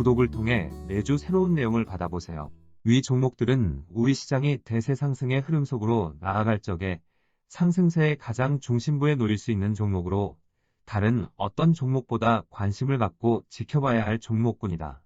구독을 통해 매주 새로운 내용을 받아보세요. 위 종목들은 우리 시장이 대세 상승의 흐름 속으로 나아갈 적에 상승세의 가장 중심부에 놓일 수 있는 종목으로 다른 어떤 종목보다 관심을 갖고 지켜봐야 할 종목군이다.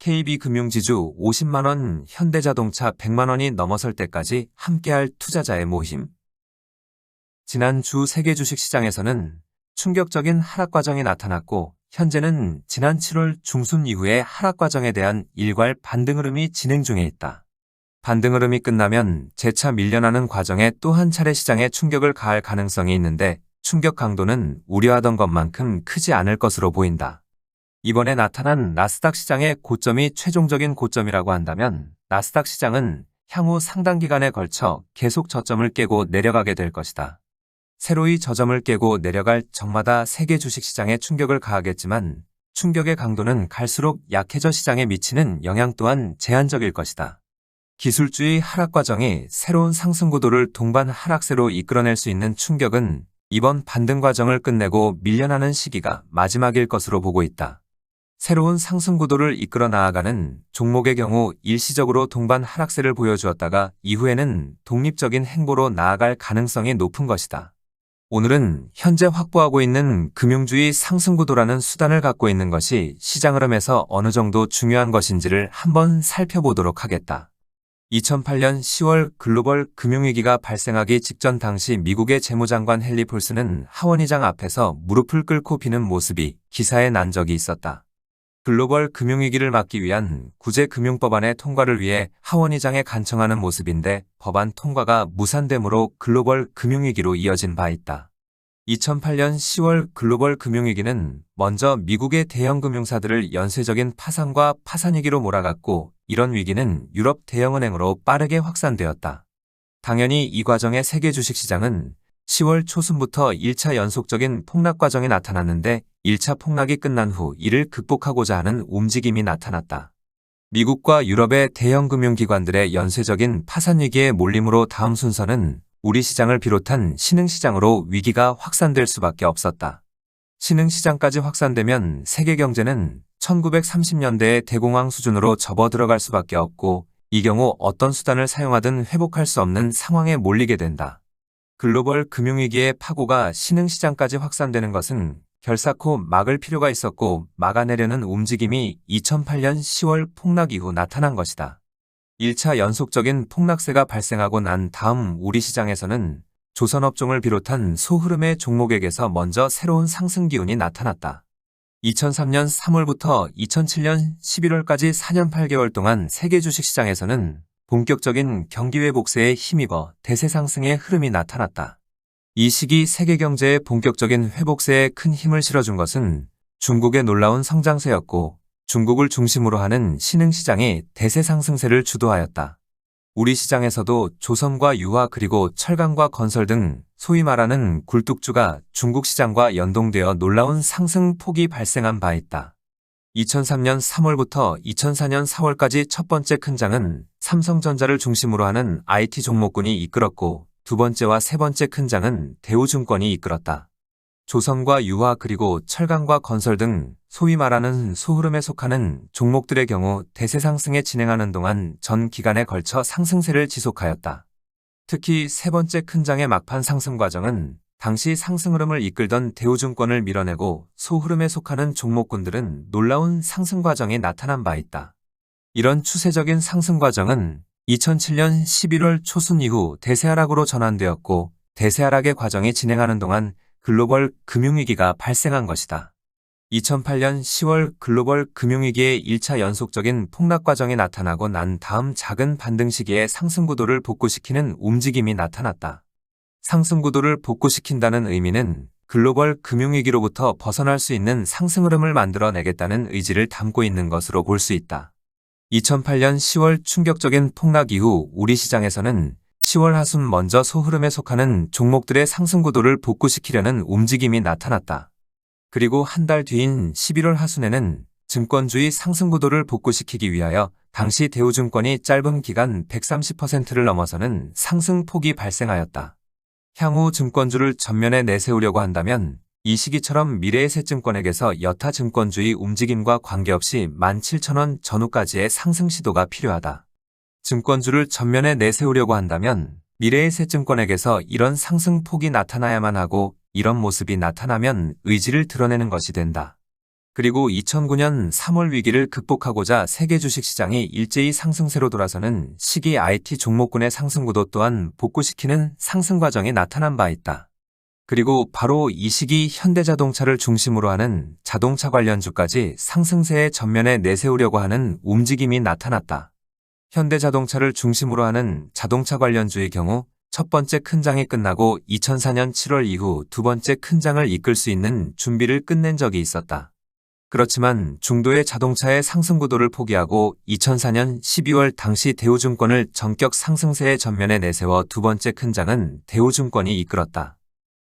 KB금융지주 50만원, 현대자동차 100만원이 넘어설 때까지 함께할 투자자의 모임. 지난 주 세계 주식시장에서는 충격적인 하락 과정이 나타났고 현재는 지난 7월 중순 이후의 하락 과정에 대한 일괄 반등 흐름이 진행 중에 있다. 반등 흐름이 끝나면 재차 밀려나는 과정에 또 한 차례 시장에 충격을 가할 가능성이 있는데 충격 강도는 우려하던 것만큼 크지 않을 것으로 보인다. 이번에 나타난 나스닥 시장의 고점이 최종적인 고점이라고 한다면 나스닥 시장은 향후 상당 기간에 걸쳐 계속 저점을 깨고 내려가게 될 것이다. 새로이 저점을 깨고 내려갈 적마다 세계 주식시장에 충격을 가하겠지만 충격의 강도는 갈수록 약해져 시장에 미치는 영향 또한 제한적일 것이다. 기술주의 하락 과정이 새로운 상승 구도를 동반 하락세로 이끌어낼 수 있는 충격은 이번 반등 과정을 끝내고 밀려나는 시기가 마지막일 것으로 보고 있다. 새로운 상승 구도를 이끌어 나아가는 종목의 경우 일시적으로 동반 하락세를 보여주었다가 이후에는 독립적인 행보로 나아갈 가능성이 높은 것이다. 오늘은 현재 확보하고 있는 금융주의 상승 구도라는 수단을 갖고 있는 것이 시장 흐름에서 어느 정도 중요한 것인지를 한번 살펴보도록 하겠다. 2008년 10월 글로벌 금융위기가 발생하기 직전 당시 미국의 재무장관 헨리 폴스는 하원의장 앞에서 무릎을 꿇고 비는 모습이 기사에 난 적이 있었다. 글로벌 금융위기를 막기 위한 구제금융법안의 통과를 위해 하원의장에 간청하는 모습인데 법안 통과가 무산되므로 글로벌 금융위기로 이어진 바 있다. 2008년 10월 글로벌 금융위기는 먼저 미국의 대형 금융사들을 연쇄적인 파산과 파산위기로 몰아갔고 이런 위기는 유럽 대형은행으로 빠르게 확산되었다. 당연히 이 과정에 세계 주식시장은 10월 초순부터 1차 연속적인 폭락 과정이 나타났는데 1차 폭락이 끝난 후 이를 극복하고자 하는 움직임이 나타났다. 미국과 유럽의 대형 금융기관들의 연쇄적인 파산 위기의 몰림으로 다음 순서는 우리 시장을 비롯한 신흥시장으로 위기가 확산될 수밖에 없었다. 신흥시장까지 확산되면 세계 경제는 1930년대의 대공황 수준으로 접어들어갈 수밖에 없고 이 경우 어떤 수단을 사용하든 회복할 수 없는 상황에 몰리게 된다. 글로벌 금융위기의 파고가 신흥시장까지 확산되는 것은 결사코 막을 필요가 있었고 막아내려는 움직임이 2008년 10월 폭락 이후 나타난 것이다. 1차 연속적인 폭락세가 발생하고 난 다음 우리 시장에서는 조선업종을 비롯한 소흐름의 종목에게서 먼저 새로운 상승 기운이 나타났다. 2003년 3월부터 2007년 11월까지 4년 8개월 동안 세계 주식시장에서는 본격적인 경기 회복세에 힘입어 대세 상승의 흐름이 나타났다. 이 시기 세계 경제의 본격적인 회복세에 큰 힘을 실어준 것은 중국의 놀라운 성장세였고 중국을 중심으로 하는 신흥시장이 대세 상승세를 주도하였다. 우리 시장에서도 조선과 유화 그리고 철강과 건설 등 소위 말하는 굴뚝주가 중국 시장과 연동되어 놀라운 상승폭이 발생한 바 있다. 2003년 3월부터 2004년 4월까지 첫 번째 큰 장은 삼성전자를 중심으로 하는 IT 종목군이 이끌었고 두 번째와 세 번째 큰 장은 대우증권이 이끌었다. 조선과 유화 그리고 철강과 건설 등 소위 말하는 소흐름에 속하는 종목들의 경우 대세 상승에 진행하는 동안 전 기간에 걸쳐 상승세를 지속하였다. 특히 세 번째 큰 장의 막판 상승 과정은 당시 상승 흐름을 이끌던 대우증권을 밀어내고 소흐름에 속하는 종목군들은 놀라운 상승 과정이 나타난 바 있다. 이런 추세적인 상승 과정은 2007년 11월 초순 이후 대세하락으로 전환되었고 대세하락의 과정이 진행하는 동안 글로벌 금융위기가 발생한 것이다. 2008년 10월 글로벌 금융위기의 1차 연속적인 폭락 과정이 나타나고 난 다음 작은 반등 시기에 상승 구도를 복구시키는 움직임이 나타났다. 상승 구도를 복구시킨다는 의미는 글로벌 금융위기로부터 벗어날 수 있는 상승 흐름을 만들어내겠다는 의지를 담고 있는 것으로 볼 수 있다. 2008년 10월 충격적인 폭락 이후 우리 시장에서는 10월 하순 먼저 소흐름에 속하는 종목들의 상승 구도를 복구시키려는 움직임이 나타났다. 그리고 한 달 뒤인 11월 하순에는 증권주의 상승 구도를 복구시키기 위하여 당시 대우증권이 짧은 기간 130%를 넘어서는 상승폭이 발생하였다. 향후 증권주를 전면에 내세우려고 한다면 이 시기처럼 미래에셋증권에게서 여타 증권주의 움직임과 관계없이 17,000원 전후까지의 상승 시도가 필요하다. 증권주를 전면에 내세우려고 한다면 미래에셋증권에게서 이런 상승폭이 나타나야만 하고, 이런 모습이 나타나면 의지를 드러내는 것이 된다. 그리고 2009년 3월 위기를 극복하고자 세계 주식시장이 일제히 상승세로 돌아서는 시기 IT 종목군의 상승구도 또한 복구시키는 상승 과정이 나타난 바 있다. 그리고 바로 이 시기 현대자동차를 중심으로 하는 자동차 관련주까지 상승세의 전면에 내세우려고 하는 움직임이 나타났다. 현대자동차를 중심으로 하는 자동차 관련주의 경우 첫 번째 큰 장이 끝나고 2004년 7월 이후 두 번째 큰 장을 이끌 수 있는 준비를 끝낸 적이 있었다. 그렇지만 중도의 자동차의 상승 구도를 포기하고 2004년 12월 당시 대우증권을 전격 상승세의 전면에 내세워 두 번째 큰 장은 대우증권이 이끌었다.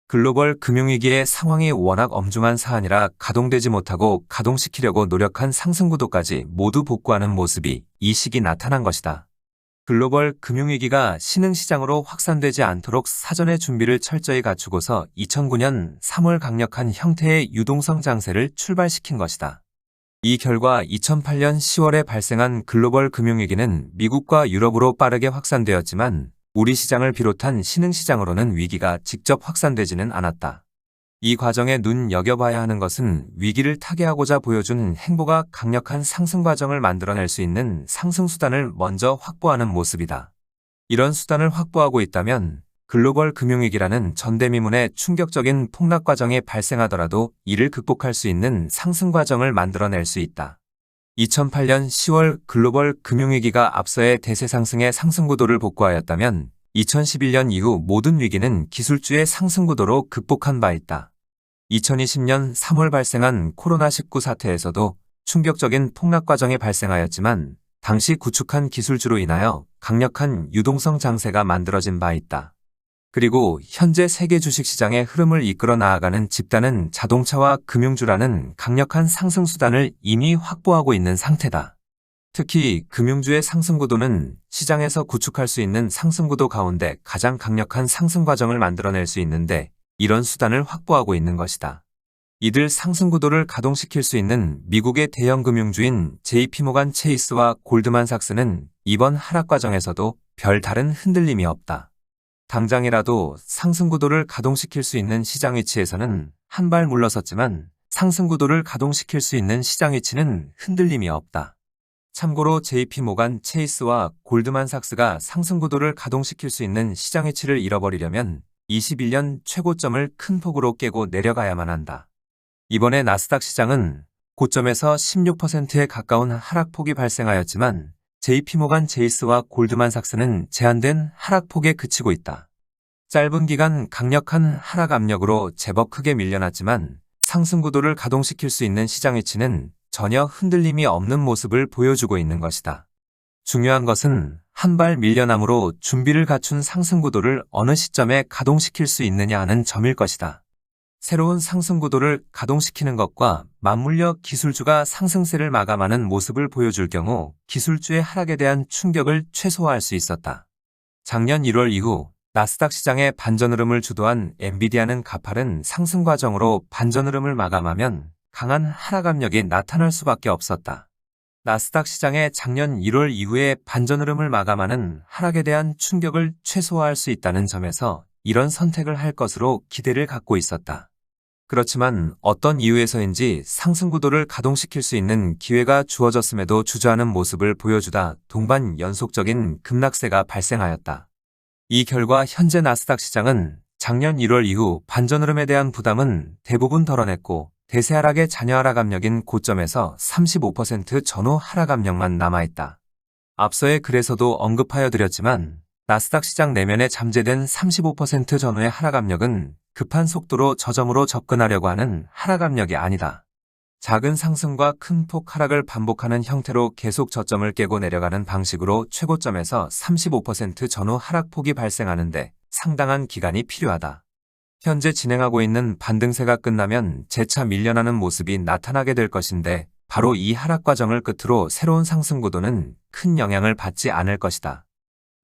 글로벌 금융위기의 상황이 워낙 엄중한 사안이라 가동되지 못하고 가동시키려고 노력한 상승 구도까지 모두 복구하는 모습이 이 시기 나타난 것이다. 글로벌 금융위기가 신흥시장으로 확산되지 않도록 사전의 준비를 철저히 갖추고서 2009년 3월 강력한 형태의 유동성 장세를 출발시킨 것이다. 이 결과 2008년 10월에 발생한 글로벌 금융위기는 미국과 유럽으로 빠르게 확산되었지만 우리 시장을 비롯한 신흥시장으로는 위기가 직접 확산되지는 않았다. 이 과정에 눈여겨봐야 하는 것은 위기를 타개하고자 보여준 행보가 강력한 상승 과정을 만들어낼 수 있는 상승 수단을 먼저 확보하는 모습이다. 이런 수단을 확보하고 있다면 글로벌 금융위기라는 전대미문의 충격적인 폭락 과정이 발생하더라도 이를 극복할 수 있는 상승 과정을 만들어낼 수 있다. 2008년 10월 글로벌 금융위기가 앞서의 대세 상승의 상승 구도를 복구하였다면 2011년 이후 모든 위기는 기술주의 상승 구도로 극복한 바 있다. 2020년 3월 발생한 코로나19 사태에서도 충격적인 폭락 과정이 발생하였지만 당시 구축한 기술주로 인하여 강력한 유동성 장세가 만들어진 바 있다. 그리고 현재 세계 주식시장의 흐름을 이끌어 나아가는 집단은 자동차와 금융주라는 강력한 상승 수단을 이미 확보하고 있는 상태다. 특히 금융주의 상승 구도는 시장에서 구축할 수 있는 상승 구도 가운데 가장 강력한 상승 과정을 만들어낼 수 있는데 이런 수단을 확보하고 있는 것이다. 이들 상승 구도를 가동시킬 수 있는 미국의 대형 금융주인 JP모간 체이스와 골드만삭스는 이번 하락 과정에서도 별다른 흔들림이 없다. 당장이라도 상승 구도를 가동시킬 수 있는 시장 위치에서는 한 발 물러섰지만 상승 구도를 가동시킬 수 있는 시장 위치는 흔들림이 없다. 참고로 JP모간 체이스와 골드만삭스가 상승 구도를 가동시킬 수 있는 시장 위치를 잃어버리려면 21년 최고점을 큰 폭으로 깨고 내려가야만 한다. 이번에 나스닥 시장은 고점에서 16%에 가까운 하락폭이 발생하였지만 JP모간 체이스와 골드만삭스는 제한된 하락폭에 그치고 있다. 짧은 기간 강력한 하락 압력으로 제법 크게 밀려났지만 상승 구도를 가동시킬 수 있는 시장 위치는 전혀 흔들림이 없는 모습을 보여주고 있는 것이다. 중요한 것은 한 발 밀려남으로 준비를 갖춘 상승 구도를 어느 시점에 가동시킬 수 있느냐 하는 점일 것이다. 새로운 상승 구도를 가동시키는 것과 맞물려 기술주가 상승세를 마감하는 모습을 보여줄 경우 기술주의 하락에 대한 충격을 최소화할 수 있었다. 작년 1월 이후 나스닥 시장의 반전 흐름을 주도한 엔비디아는 가파른 상승 과정으로 반전 흐름을 마감하면 강한 하락 압력이 나타날 수밖에 없었다. 나스닥 시장의 작년 1월 이후의 반전 흐름을 마감하는 하락에 대한 충격을 최소화할 수 있다는 점에서 이런 선택을 할 것으로 기대를 갖고 있었다. 그렇지만 어떤 이유에서인지 상승 구도를 가동시킬 수 있는 기회가 주어졌음에도 주저하는 모습을 보여주다 동반 연속적인 급락세가 발생하였다. 이 결과 현재 나스닥 시장은 작년 1월 이후 반전 흐름에 대한 부담은 대부분 덜어냈고 대세 하락의 잔여 하락 압력인 고점에서 35% 전후 하락 압력만 남아있다. 앞서의 글에서도 언급하여 드렸지만 나스닥 시장 내면에 잠재된 35% 전후의 하락 압력은 급한 속도로 저점으로 접근하려고 하는 하락 압력이 아니다. 작은 상승과 큰 폭 하락을 반복하는 형태로 계속 저점을 깨고 내려가는 방식으로 최고점에서 35% 전후 하락폭이 발생하는데 상당한 기간이 필요하다. 현재 진행하고 있는 반등세가 끝나면 재차 밀려나는 모습이 나타나게 될 것인데 바로 이 하락 과정을 끝으로 새로운 상승 구도는 큰 영향을 받지 않을 것이다.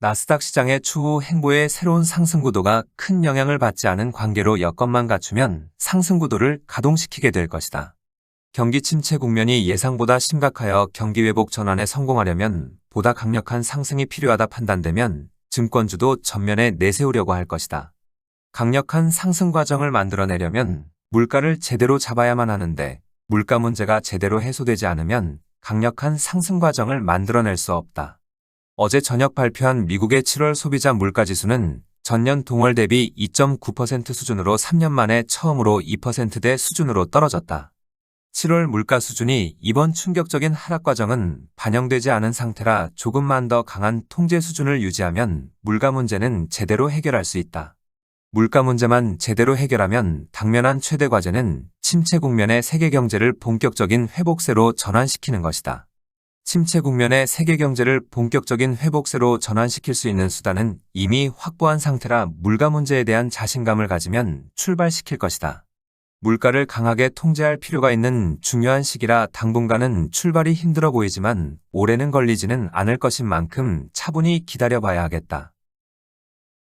나스닥 시장의 추후 행보에 새로운 상승 구도가 큰 영향을 받지 않은 관계로 여건만 갖추면 상승 구도를 가동시키게 될 것이다. 경기 침체 국면이 예상보다 심각하여 경기 회복 전환에 성공하려면 보다 강력한 상승이 필요하다 판단되면 증권주도 전면에 내세우려고 할 것이다. 강력한 상승 과정을 만들어내려면 물가를 제대로 잡아야만 하는데 물가 문제가 제대로 해소되지 않으면 강력한 상승 과정을 만들어낼 수 없다. 어제 저녁 발표한 미국의 7월 소비자 물가지수는 전년 동월 대비 2.9% 수준으로 3년 만에 처음으로 2%대 수준으로 떨어졌다. 7월 물가 수준이 이번 충격적인 하락 과정은 반영되지 않은 상태라 조금만 더 강한 통제 수준을 유지하면 물가 문제는 제대로 해결할 수 있다. 물가 문제만 제대로 해결하면 당면한 최대 과제는 침체 국면의 세계 경제를 본격적인 회복세로 전환시키는 것이다. 침체 국면의 세계 경제를 본격적인 회복세로 전환시킬 수 있는 수단은 이미 확보한 상태라 물가 문제에 대한 자신감을 가지면 출발시킬 것이다. 물가를 강하게 통제할 필요가 있는 중요한 시기라 당분간은 출발이 힘들어 보이지만 오래는 걸리지는 않을 것인 만큼 차분히 기다려봐야 하겠다.